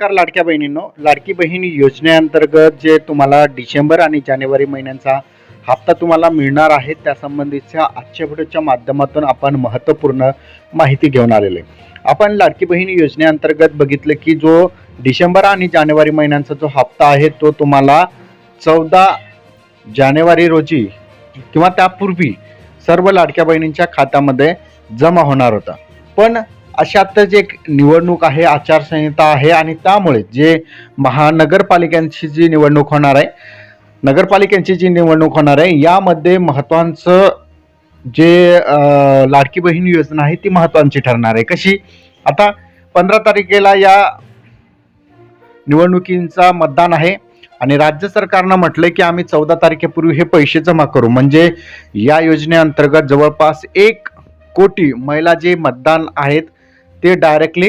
नमस्कार लाडक्या बहिणींनो, लाडकी बहीण योजनेअंतर्गत जे तुम्हाला डिसेंबर आणि जानेवारी महिन्यांचा हप्ता तुम्हाला मिळणार आहे त्यासंबंधीच्या आजच्या व्हिडिओच्या माध्यमातून आपण महत्त्वपूर्ण माहिती घेऊन आलेले आहे। आपण लाडकी बहीण योजनेअंतर्गत बघितले की जो डिसेंबर आणि जानेवारी महिन्यांचा जो हप्ता आहे तो तुम्हाला 14 जानेवारी रोजी किंवा त्यापूर्वी सर्व लाडक्या बहिणींच्या खात्यामध्ये जमा होणार होता। पण अशातच एक निवडणूक आहे, आचारसंहिता आहे आणि त्यामुळे जे महानगरपालिकांची जी निवडणूक होणार आहे, नगरपालिकांची जी निवडणूक होणार आहे यामध्ये महत्त्वाचं जे लाडकी बहीण योजना आहे ती महत्त्वाची ठरणार आहे। कशी? आता 15 तारखेला या निवडणुकींचा मतदान आहे आणि राज्य सरकारनं म्हटलंय की आम्ही 14 तारखेपूर्वी हे पैसे जमा करू। म्हणजे या योजनेअंतर्गत जवळपास 1 कोटी महिला जे मतदान आहेत ते डायरेक्टली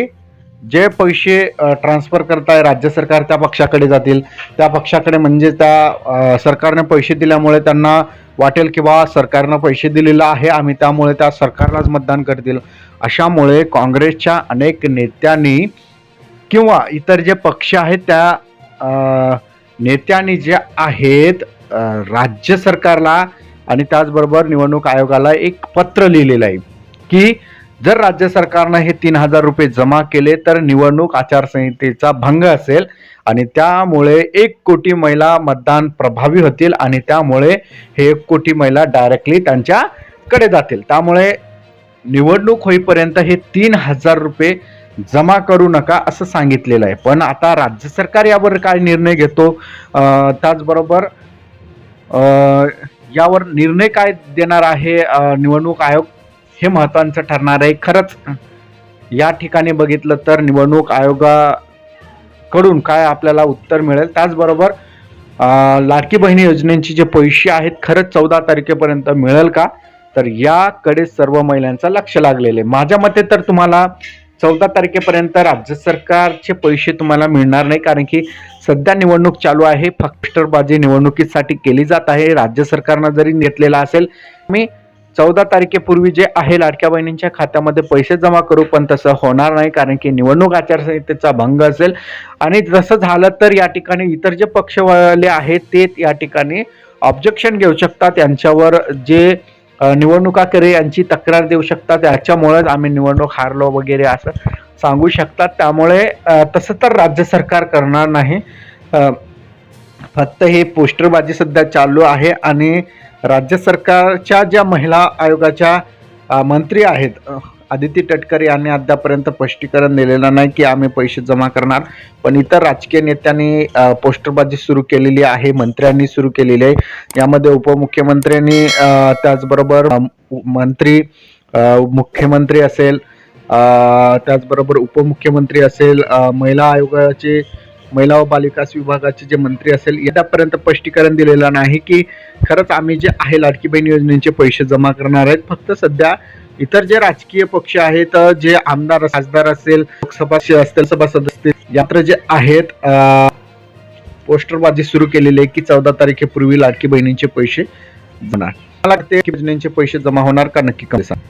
जे पैसे ट्रान्सफर करताय राज्य सरकार त्या पक्षाकडे जातील। त्या पक्षाकडे म्हणजे त्या सरकारने पैसे दिल्यामुळे त्यांना वाटेल की बा सरकारनं पैसे दिलेले आहे, आम्ही त्यामुळे त्या सरकारलाच मतदान करतील। अशामुळे काँग्रेसच्या अनेक नेत्यांनी किंवा इतर जे पक्ष आहेत त्या नेत्यांनी जे आहेत राज्य सरकारला आणि त्याचबरोबर निवडणूक आयोगाला एक पत्र लिहिलेलं आहे की जर राज्य सरकारनं हे 3000 रुपये जमा केले तर निवडणूक आचारसंहितेचा भंग असेल आणि त्यामुळे 1 कोटी महिला मतदान प्रभावी होतील आणि त्यामुळे हे 1 कोटी महिला डायरेक्टली त्यांच्याकडे जातील। त्यामुळे निवडणूक होईपर्यंत हे 3000 रुपये जमा करू नका असं सांगितलेलं आहे। पण आता राज्य सरकार यावर काय निर्णय घेतो, त्याचबरोबर यावर निर्णय काय देणार आहे निवडणूक आयोग हे महत्त्वाचं ठरणार आहे। खरंच या ठिकाणी बघितलं तर निवडणूक आयोगाकडून काय आपल्याला उत्तर मिळेल, त्याचबरोबर लाडकी बहिणी योजनेचे जे पैसे आहेत खरंच 14 तारखेपर्यंत मिळेल का, तर याकडे सर्व महिलांचं लक्ष लागलेलं आहे। माझ्या मते तर तुम्हाला 14 तारखेपर्यंत राज्य सरकारचे पैसे तुम्हाला मिळणार नाही, कारण की सध्या निवडणूक चालू आहे, फक्टरबाजी निवडणुकीसाठी केली जात आहे। राज्य सरकारनं जरी घेतलेला असेल मी 14 तारखेपूर्वी जे आहे लाडक्या बहिणींच्या खात्यामध्ये पैसे जमा करू, पण तसं होणार नाही कारण की निवडणूक आचारसंहितेचा भंग असेल। आणि जसं झालं तर या ठिकाणी इतर जे पक्षवाले आहेत ते या ठिकाणी ऑब्जेक्शन घेऊ शकतात, यांच्यावर जे निवडणुकाकडे यांची तक्रार देऊ शकतात, त्याच्यामुळेच आम्ही निवडणूक हारलो वगैरे असं सांगू शकतात। त्यामुळे तसं तर राज्य सरकार करणार नाही, फक्त हे पोस्टरबाजी सध्या चालू आहे। आणि राज्य सरकारच्या ज्या महिला आयोगाच्या मंत्री आहेत आदिती तटकरे यांनी अद्यापर्यंत स्पष्टीकरण दिलेलं नाही की आम्ही पैसे जमा करणार, पण इतर राजकीय नेत्यांनी पोस्टरबाजी सुरू केलेली आहे, मंत्र्यांनी सुरू केलेली आहे। यामध्ये उपमुख्यमंत्र्यांनी त्याचबरोबर मंत्री मुख्यमंत्री असेल, त्याचबरोबर उपमुख्यमंत्री असेल, महिला आयोगाचे महिला व बालविकास विभागाचे जे मंत्री असेल यापर्यंत स्पष्टीकरण दिलेलं नाही की खरंच आम्ही जे आहे लाडकी बहीण योजनेचे पैसे जमा करणार आहेत। फक्त सध्या इतर जे राजकीय पक्ष आहेत, जे आमदार खासदार असेल, लोकसभा असतील, सभा सदस्य यात्र जे आहेत पोस्टरबाजी सुरू केलेली आहे की 14 तारखेपूर्वी लाडकी बहिणींचे पैसे जमा होणार। मला ते योजनेचे पैसे जमा होणार का नक्की सांगा।